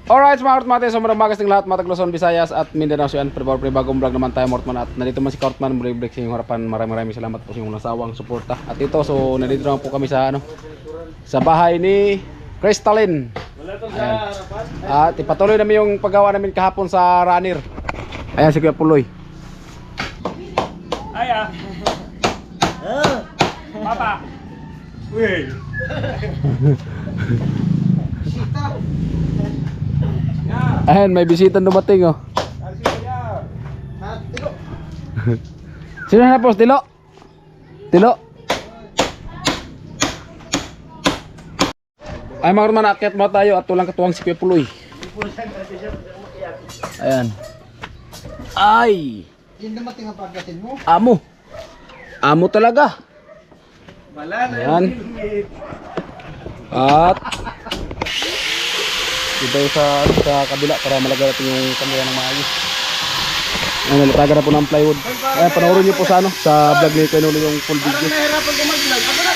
Alright mga Kortman, sobrang magas ng lahat, Matag Luzon, Visayas at Mindanao. So yan, bagong vlog naman tayo, Kortman. At nandito man si Kortman, break sa inyong harapan. Maraming salamat po sa inyong nasawang suporta. At ito, so nandito naman po kami sa sa bahay ni Crystalline. Ayan. At ipatuloy namin yung paggawa namin kahapon sa runner. Ayan si Kuya Puloy. Aya. Papa. Uy. Ayan, may bisita dumating oh. Sino na po? Tilo? Tilo? Ay mga Kortman, aakyat mo tayo at tulang katuwang si Kuya Puloy. Ayan. Ay! Yung dumating ang pagkasin mo. Amo. Amo talaga. Wala na Ayan. At dito sa kabila para malagay natin yung kamera ng maayos. Ayan, nalatagan na po ng plywood. Ayan, panoorin nyo po sa sa vlog ni Kuya Nolo yung full video. nahirapan ko mag-vlog. Ako na.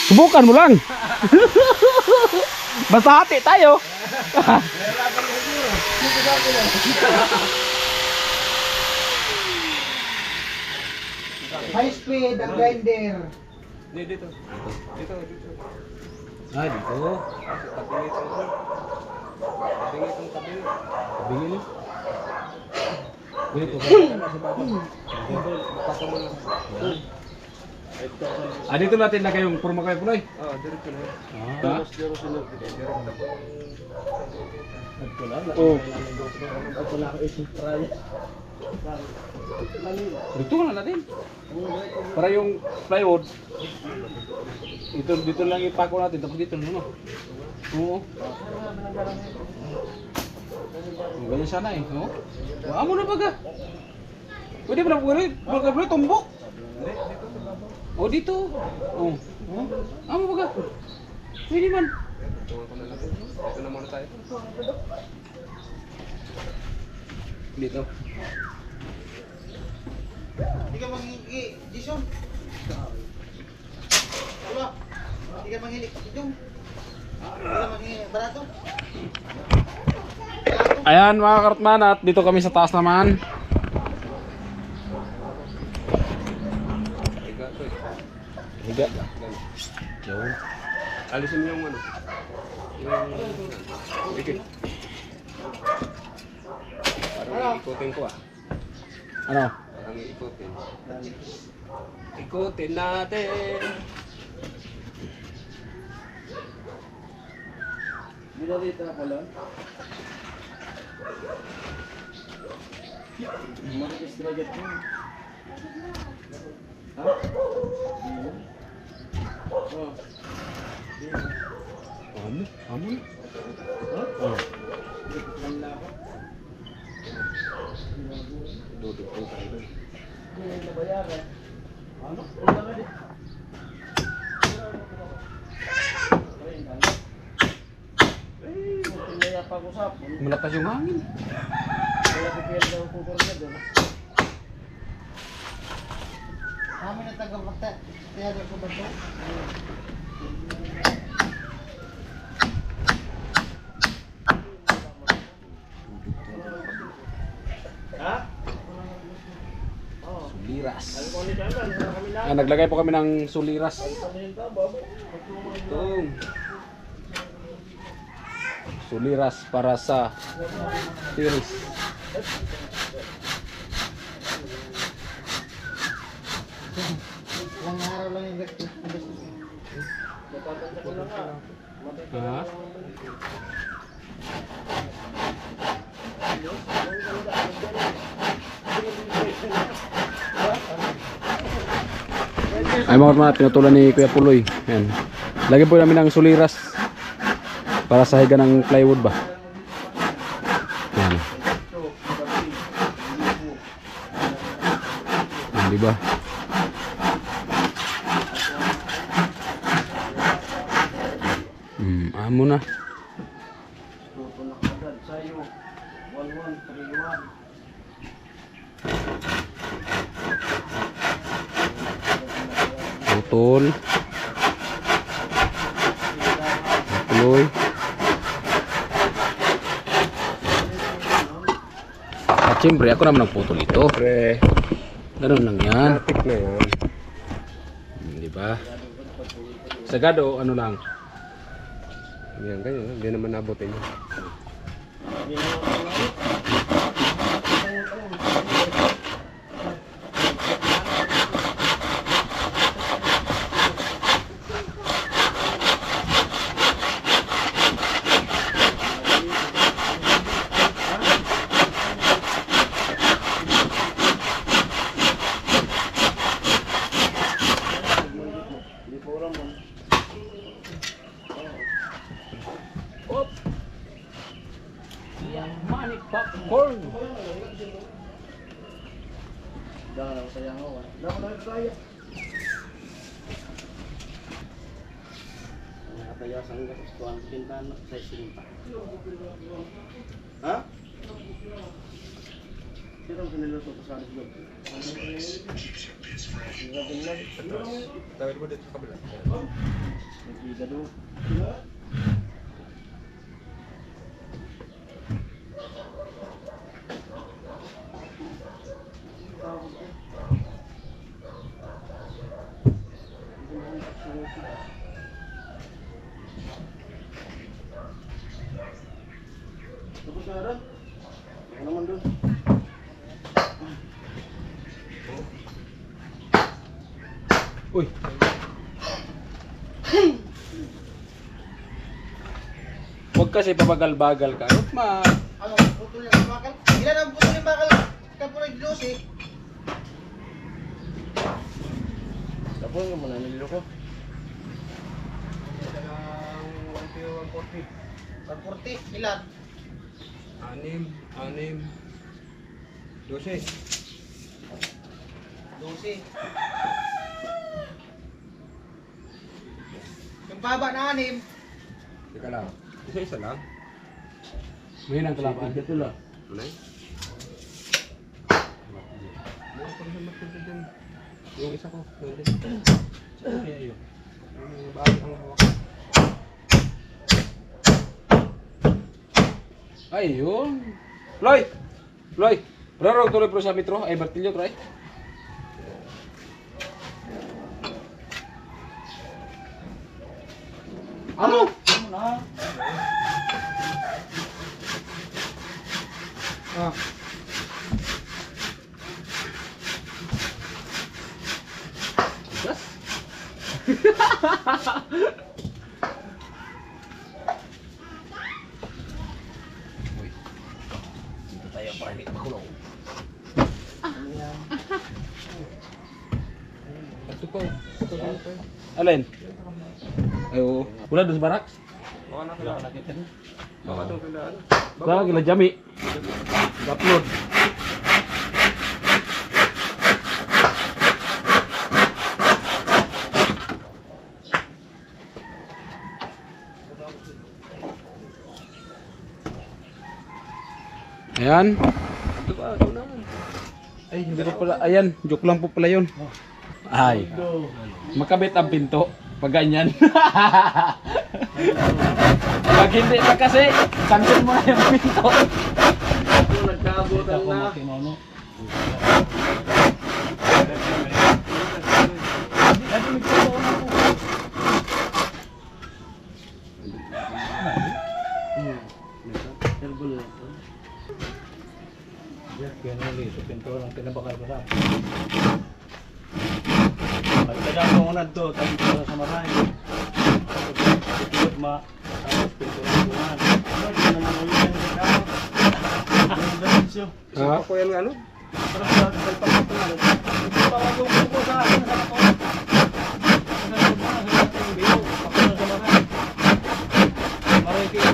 Subukan mo lang. Basta hati tayo. High speed ang grinder. Dito. Ah, dito. Tabingin mo. Dito. Ah, dito natin lagay yung purma kayo Puloy. Oh, diretso na. Ah. Oh. Dito na natin. Para yung plywood. Dito lang ipako natin tapos dito no. Oo. Ganyan sana eh, no? Amo na baga. Pwede ba na pwede tumbok? Oh dito. Oh. Amo baga. Pwede man. Ito na muna tayo. Dito. Hindi ka manghingi, Jason. Diba? Hindi ka manghingi, Jung. Hindi ka manghingi, barato. Ayan mga Kortman, at dito kami sa taas naman. Higa. Yun. Alisin mo yung ano. Dikit. Parang ikutin ko ah. Ano? Parang ikutin. Ikutin natin. Dito dito na pala. Marikis dragat mo. Ha? Oh. Amo? Amo? Ha? Oh. Duduk po tayo. Hindi na bayaran. Ano? Wala ka din. Tinaya pa ko sa hapon. Malakas yung hangin. Kaya pipil daw ko ko na doon. Kami na taga-bata. Kaya daw ko ba ito? Ha? Suliras. Ah, naglagay po kami ng suliras. Ito. Suliras para sa tiris. Ilang araw lang yung gastos. Ha? Ay mga Kortman, pinutulan ni Kuya Puloy. Ayan. Lagyan po namin ng suliras para sa higa ng plywood ba. Ayan. Ayan, diba? Amo na. Putol. Tuloy. Siyempre, ako naman nagputol ito. Pre, Ganun lang yan. traffic na yan. Di ba? Sagado, ano lang. Yan, ganyan. Hindi naman nabutin yun. Yang manik popcorn. Jangan ako sayang ako. Dapat na kaya. Kaya sa mga kustuan pintan sa sinta. Ha? Sino ang niluto ko sa loob? Tawid mo dito sa kabila. Nagigado. Tapos na rin. Ako naman doon. Uy. Huwag kasi pabagal-bagal ka. Ano, putol yung bakal? Ilan ang putol yung bakal? Kapo nag-gloss eh. Tapos yung muna nililo ko. 140. Ilan? 6, 12. 12. Yung baba na 6. Teka lang. Isa-isa lang. May nang kalapad. Ito lang. Tunay? Bukas ko rin magpunta dyan. Yung isa ko. Nandun. Saan kaya yun? Yung bahay ang hawak. Ayun. Floy! Floy! Rarog tuloy pro sa metro. Ay, martilyo, try. Ano? Ah. Yes. Uy. Dito tayo para hindi makulong. Ito pa. Ito pa. Alin? Ay, oo. Wala doon sa baraks? Baka nakilala. Baka ito kilala. Baka kila Jami. Upload. Ayan. Ito pa. Ito na. Ay, hindi pa pala. Ayan, joke lang po pala yun. Ay. Makabit ang pinto. Pag ganyan. Pag hindi pa kasi, cancel mo na yung pinto. Nagkabutan na. Kaya nuli, sa pinto lang tinabakay ko lang. Pagkadang ko na to, tapos ko sa maray. Tapos ma, tapos pinto lang ko na. Ano na ulit yan sa kama? Ang dansyo. Isa pa ko yan ano? Pero sa pagpapag ko na. Tawag ko sa akin sa ako. Maray kayo.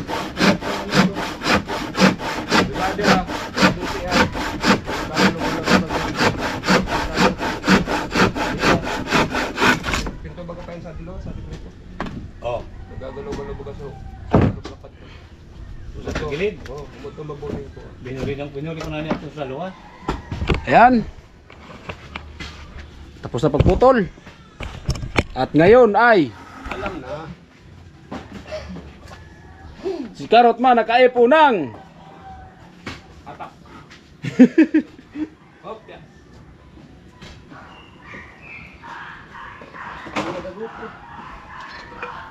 Bilade ah. Buti ah. Pinto baga pa yun sa dilo. Sa dilo ko. Oh, Nagagalaw-galaw baga so. Lapat ko. sa gilid. Oh, umuto mabunin ko. Binuli ko na niya ito sa luwas. Ayan. Tapos na pagputol. At ngayon ay Alam na. si Karot man nakaipo ng Hop, ya.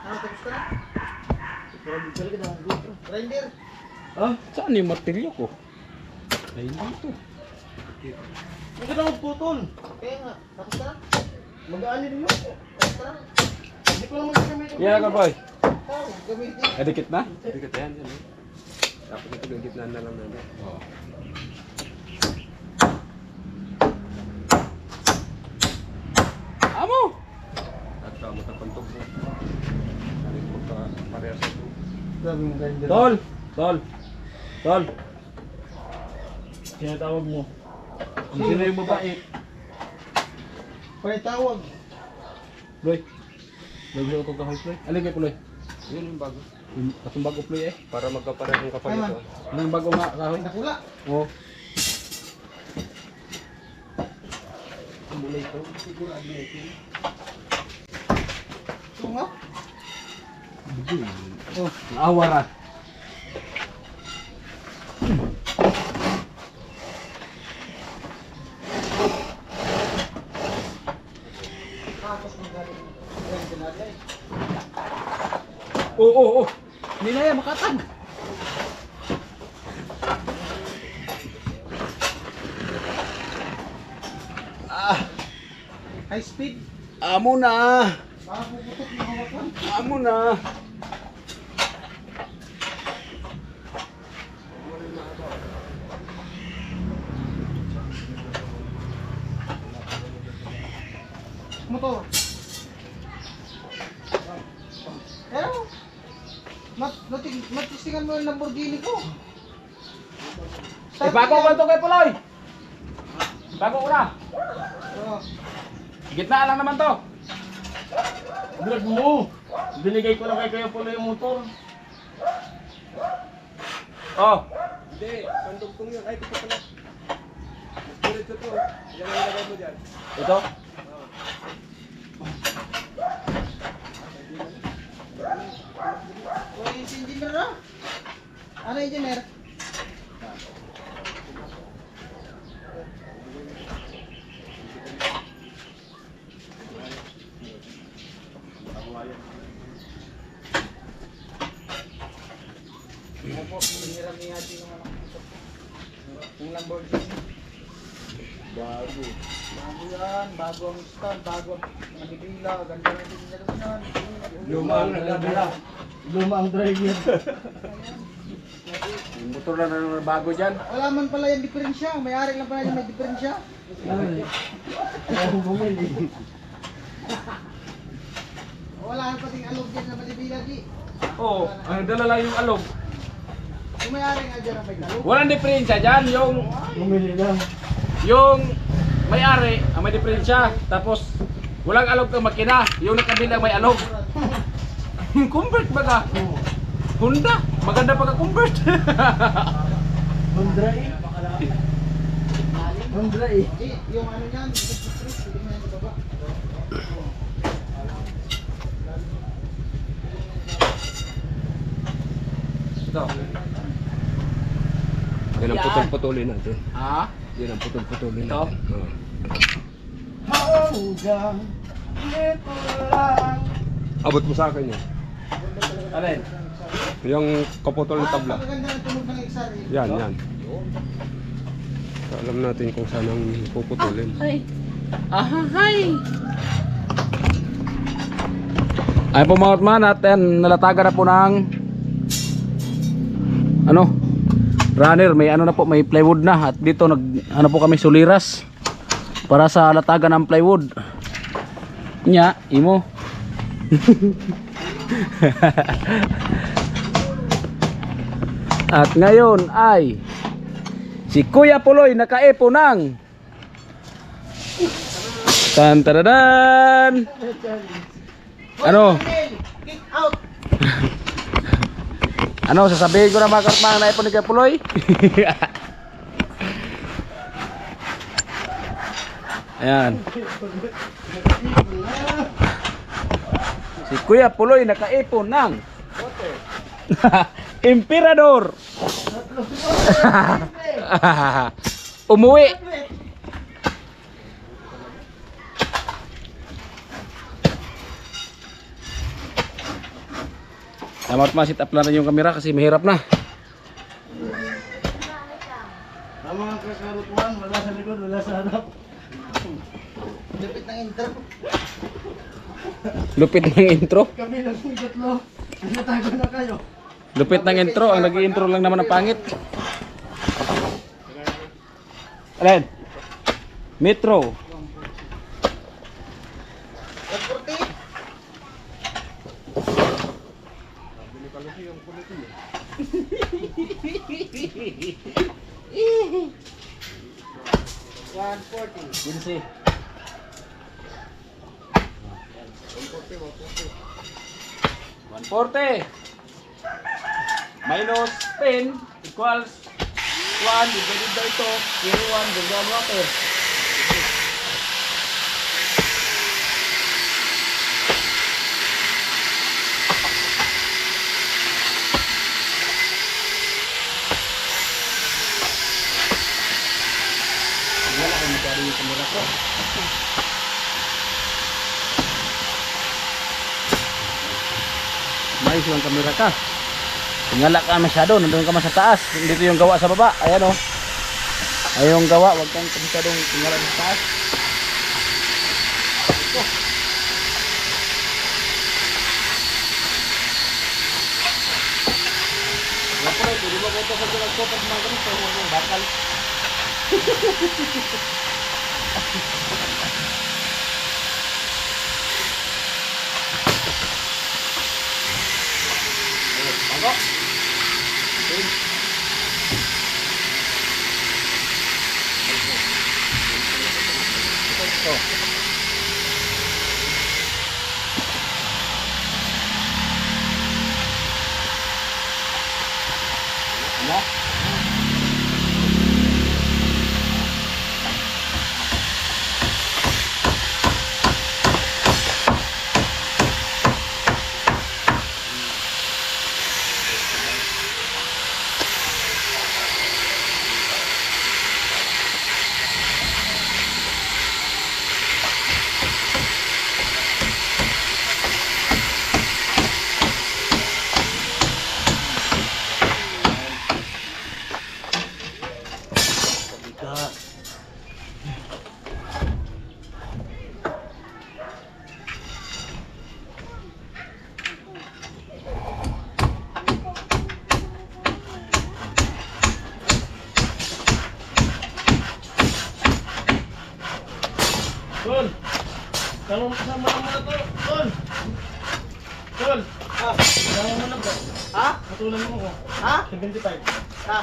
Ano, tapos ka na? Reindeer. Ah, saan yung martilyo ko? Ay, dito. Huwag ka na magputol. Kaya nga, tapos ka na? Mag-aani din yun. Tapos ka na? Hindi ko naman gamitin. Yan ka boy. Oo, gamitin. Edikit na? Dikit yan. Yan. Tapos ito yung gitna na lang namin. Oo. Amo! At matapantog mo. Ano yung magka-parehas ito. Sabi mo ganyan. Tol! Tol! Tol! Sino tawag mo? Sino yung babae? Pwede tawag. Loy. Loy ko kahoy, Loy. Alin kayo, Loy? Yun yung bago. Atong bago, Loy eh. Para magkaparehas yung kapal Tama. ito. Ano yung bago nga kahoy? Nakula. Oo. Mulay ito. Siguro admitin. Ito nga. Oh, naawara. Tapos magaling. Reindeer natin. Oo, oo, oo. Hindi na yan, makatag. High speed. Amo na. Para puputok yung hawakan. Amo na. Motor. Pero, matistingan mo yung Lamborghini ko. Eh, bago ko ito kay Puloy. Bago ko na. Oo. Gitna lang naman to. Vlog mo. Binigay ko lang kay Kuya Pulo yung motor. Oh. Hindi, pandugtong yun. Ay, ito pala. Diretso to. Yan ang ilagay mo dyan. Ito. O, yung engineer na. Ano engineer? Opo, hiniram ni Haji yung ano. Yung Lamborghini. Bago. Bago yan, bago ang stand, bago ang nagigila, ganda ng dinalaman. Lumang nagdala. Lumang driver. Yung motor na naman bago dyan. Wala man pala yung diferensya, may-ari lang pala yung may diferensya. Kaya bumili. Wala na pating alog dyan na malibila, G. Oo, ang dala lang yung alog. Yung may-ari nga dyan ang may alog. Walang diferensya dyan. Bumili lang. Yung may-ari, ang may diferensya. Tapos, walang alog ng makina. Yung nakabilang may alog. Convert ba ka? Honda, maganda pagka-convert. Honda eh. Honda eh. G, yung ano yan, hindi mo yan sa baba. Ito. Yan ang putol-putulin natin. Ha? Yan ang putol-putulin Ito? natin. Oo. Hanggang dito lang. Abot mo sa akin yan. Alin? Yung kaputol ng tabla. Maganda ng tunog ng XR. Yan, yan. Alam natin kung saan ang puputulin. Ahahay! Ay po mga man at nalatagan na po ng ano runner, may ano na po, may plywood na at dito nag ano po kami suliras para sa latagan ng plywood nya imo. At ngayon ay si Kuya Puloy nakaipo ng tan taradan. Ano? Kick out! Ano sasabihin ko na mga kartmang na iPhone ni Kuya Puloy? Ayan. Si Kuya Puloy nakaipon ng Emperador. umuwi. Dapat ma-sit up lang yung kamera kasi mahirap na. Tama ang kakarutuan, wala sa likod, wala sa harap. Lupit ng intro. Lupit ng intro. Kami lang yung tatlo. Natago na kayo. Lupit ng intro. Ang nag-i-intro lang naman ang pangit. Alin? Metro. Pagpurti. Binsi. 140 minus 10 equals 1 divided by 2 kilo 1 gagawin water. Wala akong magkari yung kamera ko. Mais lang kamera ka. Tingala ka masyado, nandun ka sa taas. Dito yung gawa sa baba. Ayan o. Ayan yung gawa, huwag kang masyadong tingala sa taas. Ito. Wapre, pwede mo ko ito sa ginag ko pag mga ganun. Pwede mo yung bakal. Bago. Ito. Ano? Tol! Sama mo na to! Tol! Tol! Sama mo na to. Ha? Patulan mo ko. Ha? 75. Ha?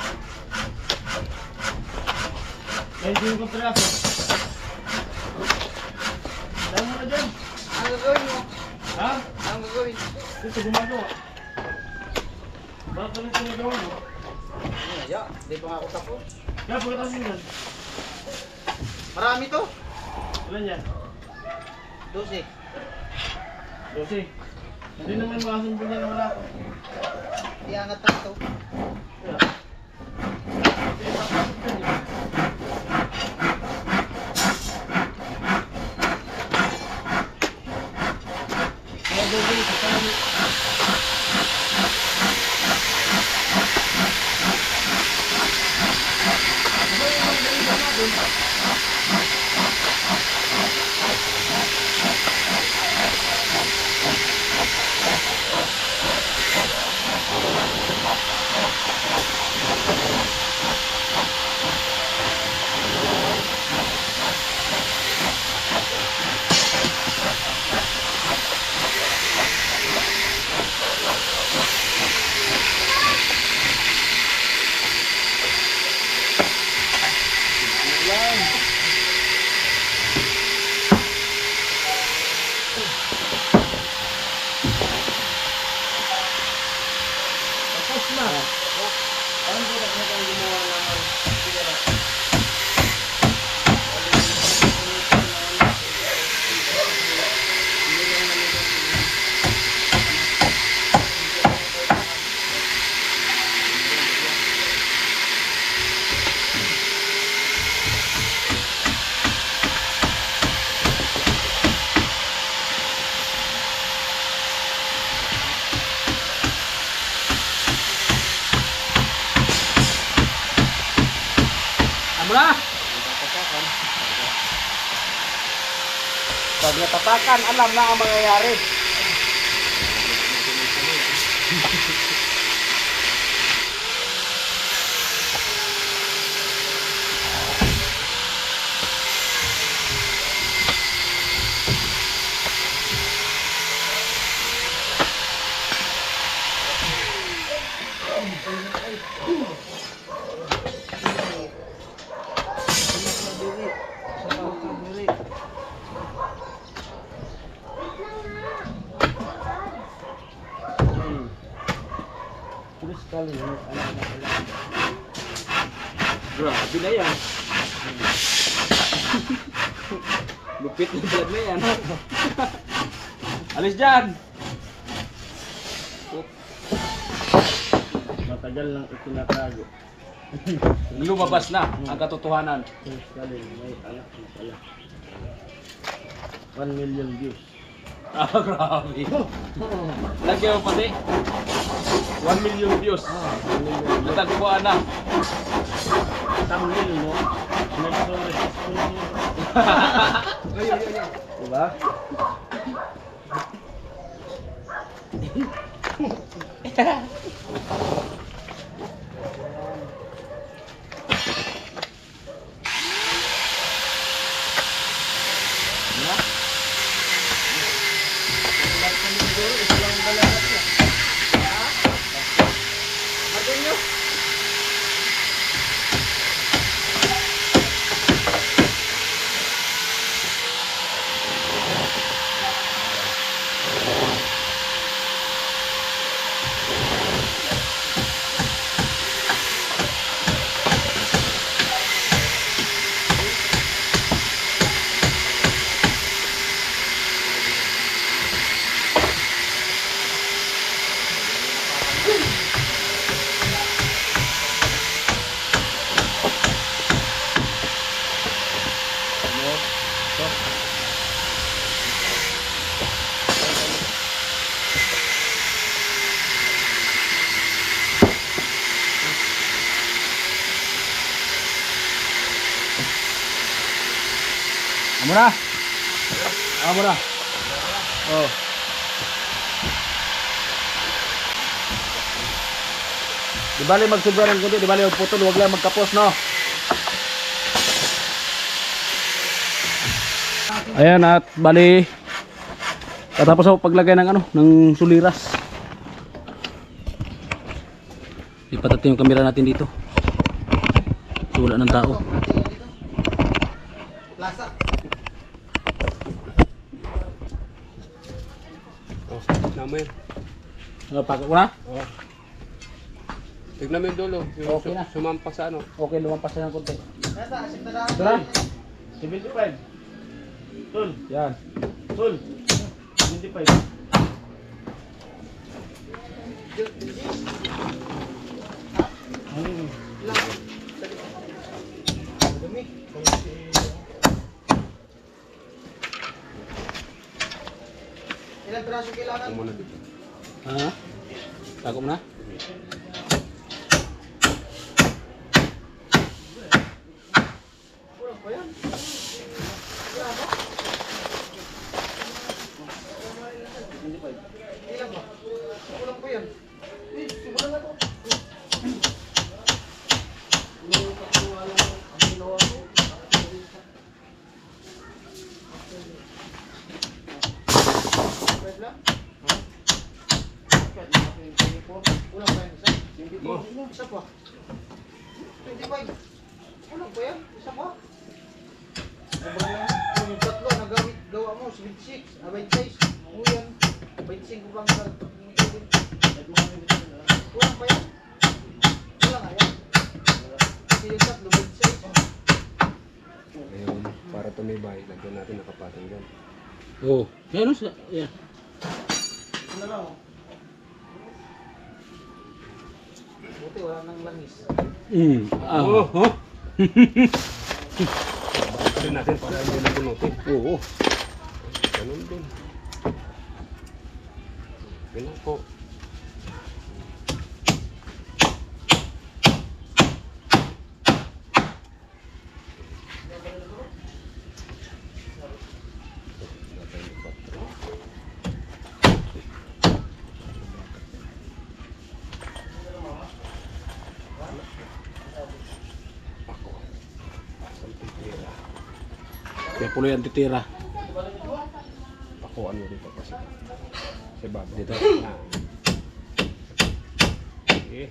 25 ka piraso. Sama mo na dyan. Ang gagawin mo? Ha? Ang gagawin? Ito gumagawa. Bakit pala ito nagawa mo? Ay, di pa nga ako tapos. Kaya pagkatapos mo yan. Marami to. Ilan yan? 12. 12. Hindi naman makasumpong yan na wala ko. Iangat na ito. Kaya. Kaya gawin ito. Tapos na. Ano po na kayo gumawa ng pera? na! Pag natatakan, alam na ang mangyayari. Grabe na yan. Lupit na vlog na yan. Alis dyan! Matagal lang itinatago. Lumabas na ang katotohanan. Galing, may anak na pala. 1 million views. Ah, grabe. Lagyan mo pati. 1 million views. 1 million. Natagpuan na. Thumbnail mo. Next story. Diba? Amo na. Amo na. Oh. Di bali magsubra ng kunti, di bali magputol, huwag lang magkapos, no? Ayan at bali katapos ako paglagay ng ano, ng suliras. Lipat natin yung kamera natin dito. So, wala ng tao. Plaza. Oh, namin. Pagod ko na? Oh. Tignan mo yung dulo. Yung Okay na. sumampas sa ano. Okay, lumampas na ng konti. Nasa, asin na lang. Ito na. 75. Tol. Yan. Tol. 75. Dumi. Ilang braso kailangan? Muna dito. Ha? Tago mo na? Kulang pa yan. Ilan ba? Kulang pa yan. Kulang na to. Pwede lang? Kulang pa yan isa? Isa pa. 25. Kulang pa yan? Isa pa? Yung tatlo na gamit gawa mo, 76, 26. O yan, 25 bang kulang pa yan? Kulang nga yan. Kasi yung tatlo, 26. Ayun, para tumibay, lagyan natin nakapatong dyan. Oo. Yan o. Yan. Ano lang, oh. Buti wala nang langis. Oh. Oh. Bakit natin para hindi na bunutin. Oo. Ganun din. Ganun po. Kaya pulo yan titira. Pakuan mo dito kasi. Sa baba. Dito. Ah. Okay.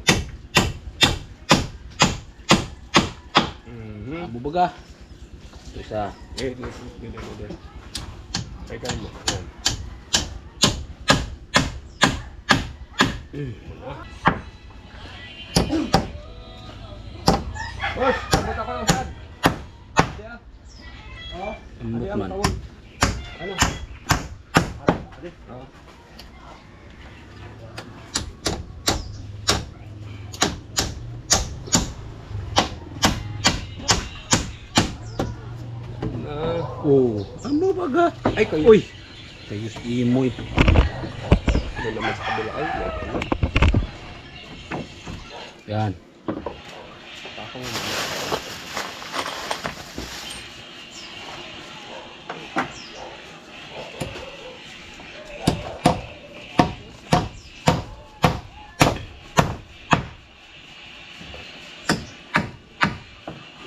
Abo baga. Ito isa. Dito. Kaya kayo mo. Yan. Boss, sabot ako ng sad. Siya. Oh, Ambot man. Ano? Adi. Oh. Oh, amo baga. Ay, kayo. Uy. Tayos imoy. Ano naman sa kabila? Ay, ano? Yan. Ako.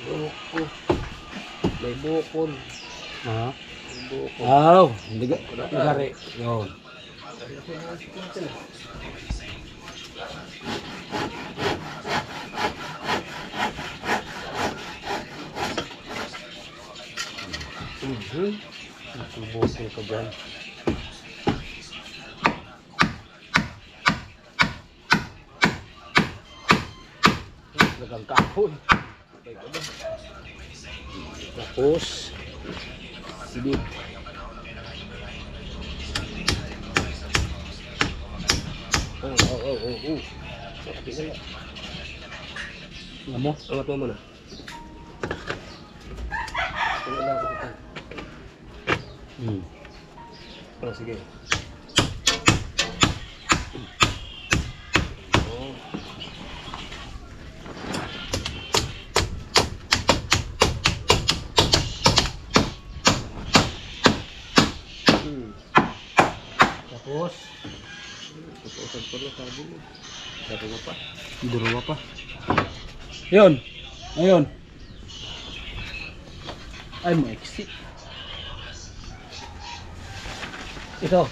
Buko. May bukol. Ha? May bukol. Aw, hindi ka. Nagari. Yun. May bukol ka dyan. Dagang kahoy. Tapos sibit. Oh. Amo? Angat mo muna. Wala ako ito. Oh, sige. Oh. Tapos Tutusan ko na sabi mo. Sabi mo pa. dalawa pa. Yun. Ayun. Ay, mo exit. Ito.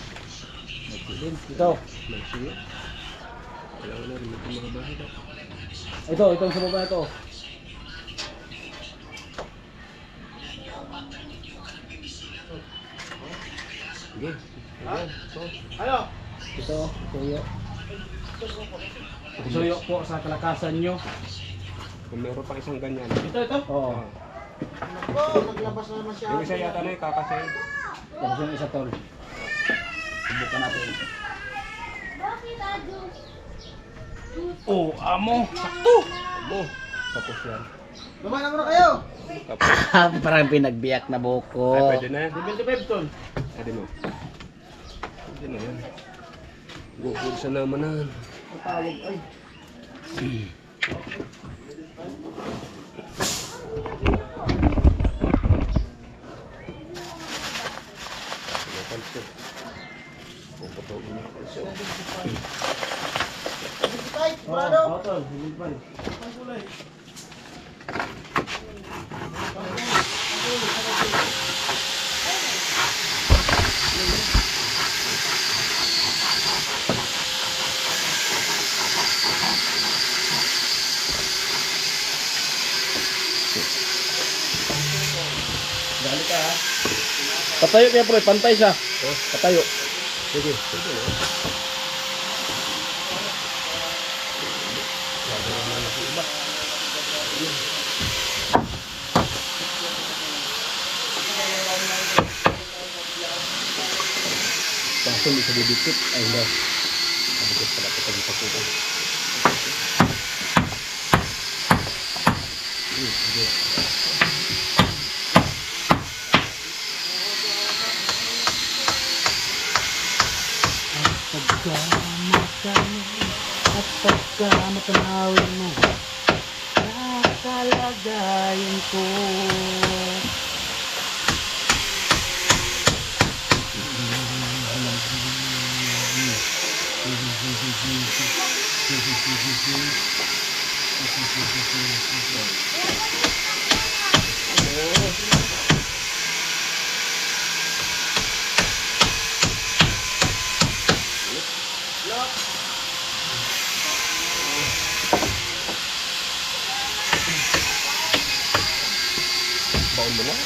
Ito. Sige. Kailangan na rin ito mga bahay. Ito, itong sa baba ito. Sige. Ayan. So, Ano? Ito, suyo. Suyo po sa kalakasan nyo. kung meron pang isang ganyan. Ito. Oo. Ako, naglabas na naman siya. Yung isa yata na yung kakasay. Tapos yung isa tol. Subukan natin. Oh, amo. Sakto. Mo. Tapos yan. Lumayan na muna kayo. Tapos. Parang pinagbiyak na buko. Ay, pwede na yan. 25 ton. Pwede mo. Pwede na yan. Bukod sa naman na. Tawag, ay. Pansin. Puputulin niya. Pansin. Tight, brado. Oo, tol. Hindi pa rin. Dali ka ha. Patayo kaya bro, pantay siya. Patayo. Sige. Pwede na. Kaso bisa didikit. Ay hindi. Didikit pala ito pag itapukan. Sige. At pagkamatanawin mo, nakalagayin ko. mo na.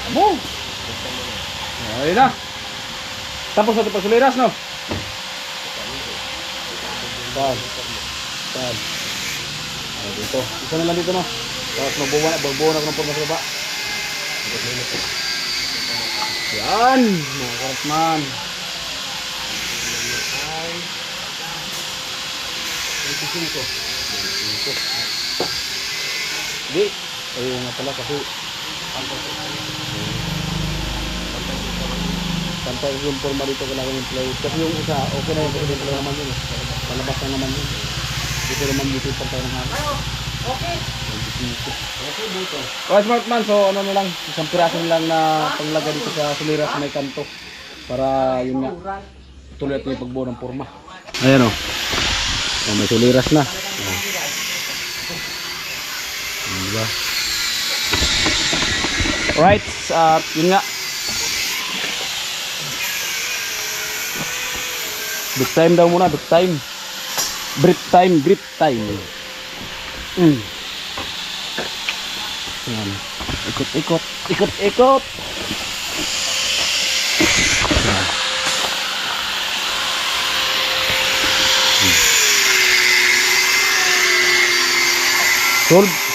Abo! Ayun na. Tapos na ito pagsuliras, no? Saan? Saan? Ay, dito. Isa na lang dito, no? Tapos magbubuo na ako ng porma sa baba. Yan! Mga karatman. 25. Hindi. Ayun nga pala kasi pantay yung forma dito kailangan yung play. Kasi yung isa, okay na yun kasi dito naman yun. Palabas na naman yun. Dito naman dito yung pantay ng hangin. Okay. Okay, dito. Okay, Smartman, so ano na lang, isang piraso na lang na panglagay dito sa suliras sa may kanto. Para yun nga, tuloy ito yung pagbuo ng forma. Ayan o. Oh, may suliras na. Oh. Diba? Right, at yun nga. Break time daw muna, break time. Break time, break time. Yan. Ikot-ikot, ikot-ikot. Solve.